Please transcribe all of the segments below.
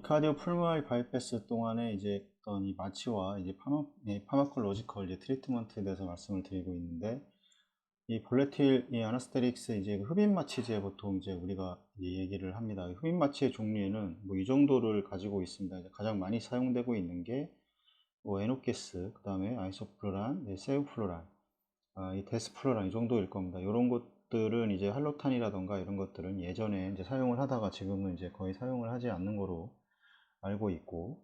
카디오 풀모나리 바이패스 동안에 이제 어떤 이 마취와 이제 파마콜로지컬 이제 트리트먼트에 대해서 말씀을 드리고 있는데, 이 볼레틸 이 아나스테릭스 이제 흡입 마취제 보통 이제 우리가 이제 얘기를 합니다. 흡입 마취의 종류에는 뭐 이 정도를 가지고 있습니다. 이제 가장 많이 사용되고 있는 게 뭐 에노게스, 그 다음에 아이소플로란, 세우플로란, 이 데스플로란 이 정도일 겁니다. 이런 것들은 이제 할로탄이라던가 이런 것들은 예전에 이제 사용을 하다가 지금은 이제 거의 사용을 하지 않는 거로 알고 있고,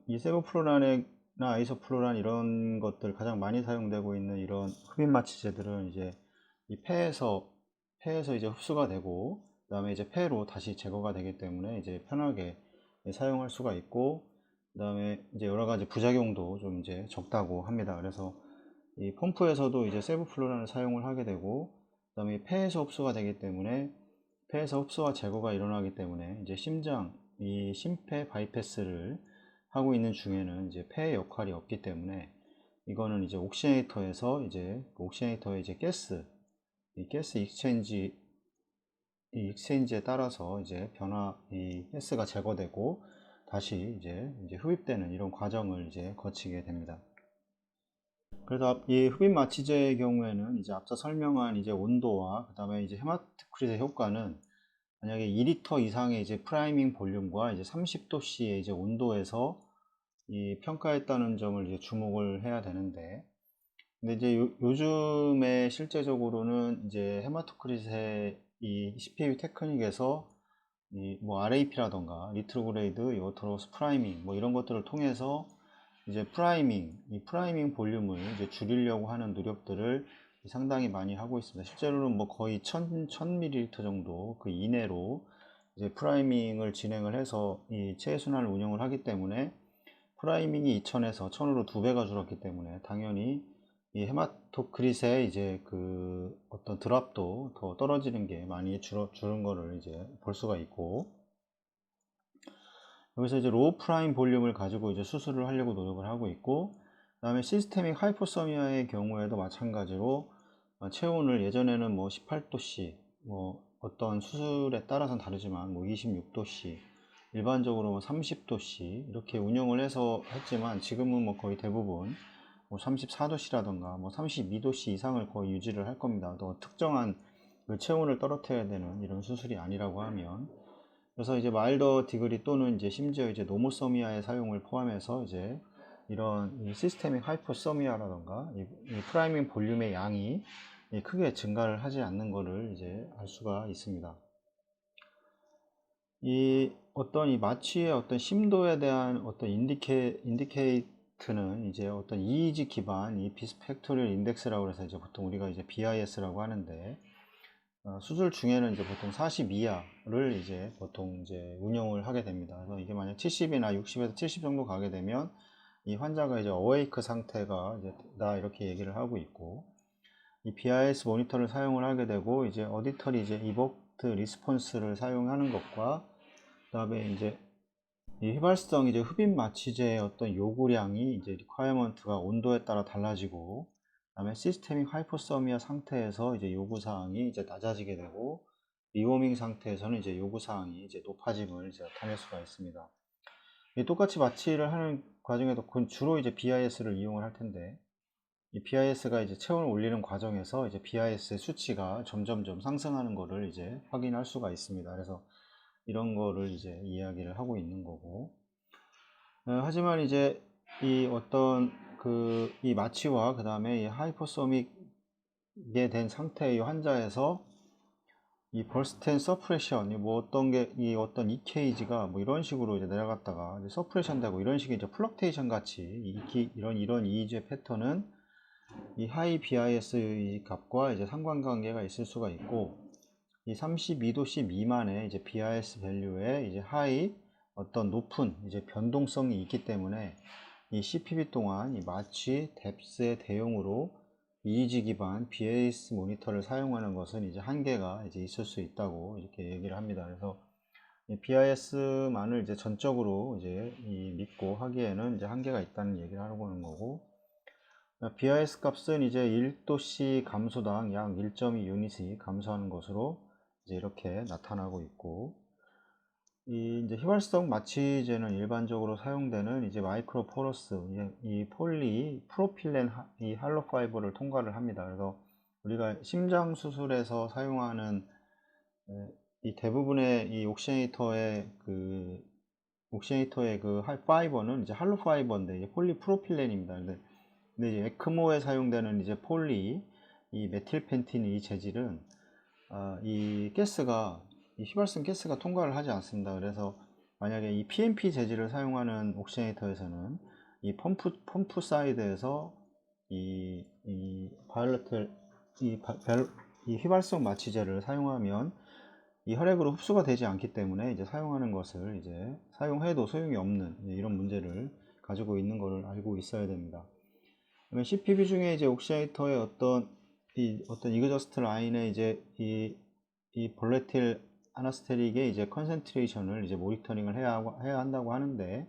이 세부플로란이나 아이소플로란 이런 것들 가장 많이 사용되고 있는 이런 흡입 마취제들은 이제 이 폐에서 이제 흡수가 되고, 그 다음에 이제 폐로 다시 제거가 되기 때문에 이제 편하게 사용할 수가 있고, 그 다음에 이제 여러 가지 부작용도 좀 이제 적다고 합니다. 그래서 이 펌프에서도 이제 세부플로란을 사용을 하게 되고, 그 다음에 폐에서 흡수가 되기 때문에 폐에서 흡수와 제거가 일어나기 때문에 이제 이 심폐 바이패스를 하고 있는 중에는 이제 폐의 역할이 없기 때문에 이거는 이제 옥시네이터에서 이제 옥시네이터의 이제 이 가스 익스체인지에 따라서 이제 이 가스가 제거되고 다시 이제 흡입되는 이런 과정을 이제 거치게 됩니다. 그래서 이 흡입 마취제의 경우에는 이제 앞서 설명한 이제 온도와 그 다음에 이제 헤마토크리트의 효과는 만약에 2리터 이상의 이제 프라이밍 볼륨과 이제 30도씨의 이제 온도에서 이 평가했다는 점을 이제 주목을 해야 되는데, 근데 이제 요즘에 실제적으로는 이제 헤마토크리트의 이 CPV 테크닉에서 이 뭐 RAP라던가 리트로그레이드 워터로스 프라이밍 뭐 이런 것들을 통해서 이제 이 프라이밍 볼륨을 이제 줄이려고 하는 노력들을 상당히 많이 하고 있습니다. 실제로는 뭐 거의 1000ml 정도 그 이내로 이제 프라이밍을 진행을 해서 이 체외순환을 운영을 하기 때문에, 프라이밍이 2000에서 1000으로 2배가 줄었기 때문에 당연히 이 헤마토크릿의 이제 그 어떤 드랍도 더 떨어지는 게 많이 줄은 거를 이제 볼 수가 있고, 여기서 이제 로우 프라임 볼륨을 가지고 이제 수술을 하려고 노력을 하고 있고, 그 다음에 시스테믹 하이포서미아의 경우에도 마찬가지로 체온을 예전에는 뭐 18도씨, 뭐 어떤 수술에 따라서는 다르지만 뭐 26도씨, 일반적으로 뭐 30도씨 이렇게 운영을 해서 했지만, 지금은 뭐 거의 대부분 뭐 34도씨라던가 뭐 32도씨 이상을 거의 유지를 할 겁니다. 또 특정한 그 체온을 떨어뜨려야 되는 이런 수술이 아니라고 하면. 그래서 이제 마일더 디그리 또는 이제 심지어 이제 노모서미아의 사용을 포함해서 이제 이런 이 시스테믹 하이포서미아라던가 이 프라이밍 볼륨의 양이 크게 증가를 하지 않는 것을 이제 알 수가 있습니다. 이 마취의 어떤 심도에 대한 어떤 인디케이트는 이제 어떤 EEG 기반 이 비스펙토리얼 인덱스라고 해서 이제 보통 우리가 이제 BIS라고 하는데, 수술 중에는 이제 보통 40 이하를 이제 보통 이제 운영을 하게 됩니다. 그래서 이게 만약 70이나 60에서 70 정도 가게 되면 이 환자가 이제 어웨이크 상태가 이제 다 이렇게 얘기를 하고 있고, 이 BIS 모니터를 사용을 하게 되고 이제 어디터리 이제 이복트 리스폰스를 사용하는 것과, 그다음에 이제 이 휘발성 이제 흡입 마취제의 어떤 요구량이 이제 리퀘어먼트가 온도에 따라 달라지고, 그다음에 시스테믹 하이포서미아 상태에서 이제 요구사항이 이제 낮아지게 되고, 리워밍 상태에서는 이제 요구사항이 이제 높아짐을 이제 나타낼 수가 있습니다. 똑같이 마취를 하는 과정에도 주로 이제 BIS를 이용을 할 텐데, 이 BIS가 이제 체온을 올리는 과정에서 이제 BIS의 수치가 점점점 상승하는 것을 이제 확인할 수가 있습니다. 그래서 이런 거를 이제 이야기를 하고 있는 거고, 하지만 이제 이 어떤 이 마취와 그 다음에 이 하이포소믹에 된 상태의 환자에서 이 벌스트 앤 서프레션, 뭐 어떤 게 이 어떤 EKG가 뭐 이런 식으로 이제 내려갔다가 이제 서프레션 되고 이런 식의 이제 플럭테이션 같이 이런 EEG의 패턴은 이 하이 BIS 값과 이제 상관관계가 있을 수가 있고, 이 32도씨 미만의 이제 BIS 밸류에 이제 하이 어떤 높은 이제 변동성이 있기 때문에 이 CPV 동안 이 마취 뎁스의 대용으로 EEG 기반 BIS 모니터를 사용하는 것은 이제 한계가 이제 있을 수 있다고 이렇게 얘기를 합니다. 그래서 BIS만을 이제 전적으로 이제 믿고 하기에는 이제 한계가 있다는 얘기를 하려고 하는 거고, BIS 값은 이제 1도씨 감소당 약 1.2 유닛이 감소하는 것으로 이제 이렇게 나타나고 있고, 이 이제 휘발성 마취제는 일반적으로 사용되는 이제 마이크로 포러스 이 폴리 프로필렌 이 할로 파이버를 통과를 합니다. 그래서 우리가 심장 수술에서 사용하는 이 대부분의 이 옥시네이터의 그 파이버는 이제 할로 파이버인데 이제 폴리 프로필렌입니다. 근데 이제 에크모에 사용되는 이제 이 메틸펜틴 이 재질은 이 가스가 이 휘발성 가스가 통과를 하지 않습니다. 그래서 만약에 이 PMP 재질을 사용하는 옥시네이터에서는 이 펌프 사이드에서 이 바이올레트 이 휘발성 마취제를 사용하면 이 혈액으로 흡수가 되지 않기 때문에 이제 사용하는 것을 이제 사용해도 소용이 없는 이런 문제를 가지고 있는 것을 알고 있어야 됩니다. 그러면 CPV 중에 이제 옥시네이터의 어떤 이그저스트 라인에 이제 이 볼레틸 아나스테릭의 이제 컨센트레이션을 이제 모니터링을 해야 한다고 하는데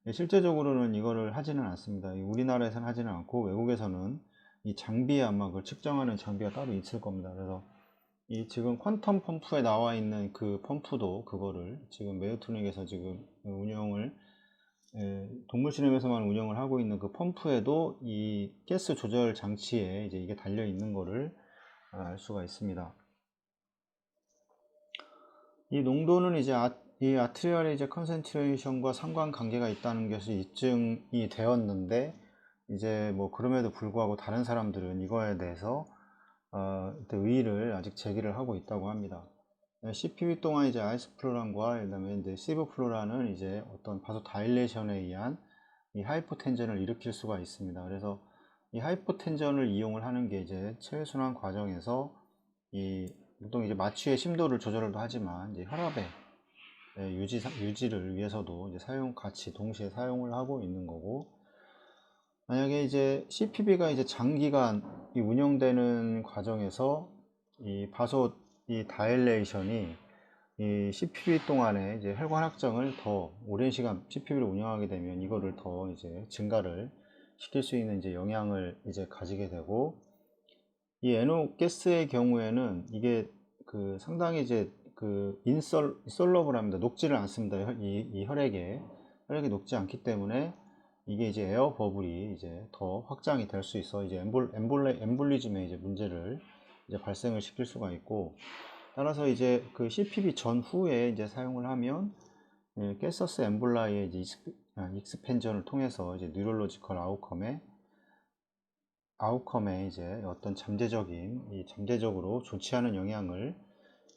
실제적으로는 이거를 하지는 않습니다. 우리나라에서는 하지는 않고 외국에서는 이 장비에 아마 그걸 측정하는 장비가 따로 있을 겁니다. 그래서 이 지금 퀀텀 펌프에 나와 있는 그 펌프도 그거를 지금 메요토닉에서 지금 운영을 동물 실험에서만 운영을 하고 있는 그 펌프에도 이 가스 조절 장치에 이제 이게 달려 있는 거를 알 수가 있습니다. 이 농도는 이제 이 아트리얼의 이제 컨센트레이션과 상관관계가 있다는 것이 입증이 되었는데 이제 뭐 그럼에도 불구하고 다른 사람들은 이거에 대해서 의의를 아직 제기를 하고 있다고 합니다. CPV 동안 이제 아이소플로란과 그다음에 이제 시브플로란은 이제 어떤 바소 다일레이션에 의한 이 하이포텐전을 일으킬 수가 있습니다. 그래서 이 하이포텐전을 이용을 하는 게 이제 체외순환 과정에서 보통 이제 마취의 심도를 조절도 하지만 이제 혈압의 유지를 위해서도 이제 같이 동시에 사용을 하고 있는 거고, 만약에 이제 CPV가 이제 장기간 운영되는 과정에서 이 다일레이션이 이 CPV 동안에 이제 혈관 확장을 더 오랜 시간 CPV를 운영하게 되면 이거를 더 이제 증가를 시킬 수 있는 이제 영향을 이제 가지게 되고, 이 NO 가스의 경우에는 이게 상당히 이제 인솔러블합니다. 녹지를 않습니다. 이 혈액에 녹지 않기 때문에 이게 이제 에어 버블이 이제 더 확장이 될 수 있어 이제 엠볼리즘의 이제 문제를 이제 발생을 시킬 수가 있고, 따라서 이제 그 CPV 전후에 이제 사용을 하면 가서스 엠볼라의 이제 익스펜전을 통해서 이제 뉴럴로지컬 아웃컴에 이제 어떤 잠재적으로 좋지 않은 영향을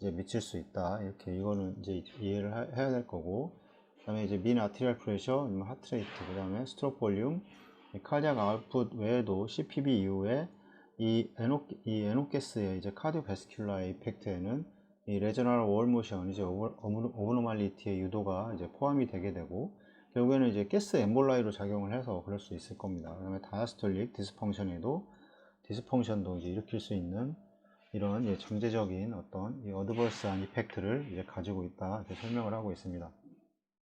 이제 미칠 수 있다. 이렇게 이거는 이제 이해를 해야 될 거고, 그다음에 이제 민 아트리얼 프레셔, 하트레이트, 그다음에 스트로크 볼륨, 카디악 아웃풋 외에도 CPV 이후에 이 에노가스의 이제 카디오베스큘라 이펙트에는 이 레저널 월 모션, 이제 오버노말리티의 유도가 이제 포함이 되게 되고, 결국에는 이제 가스 엠볼라이로 작용을 해서 그럴 수 있을 겁니다. 그다음에 다이아스톨릭 디스펑션도 이제 일으킬 수 있는 이런 잠재적인 어떤 이 어드버스한 이펙트를 이제 가지고 있다 이렇게 설명을 하고 있습니다.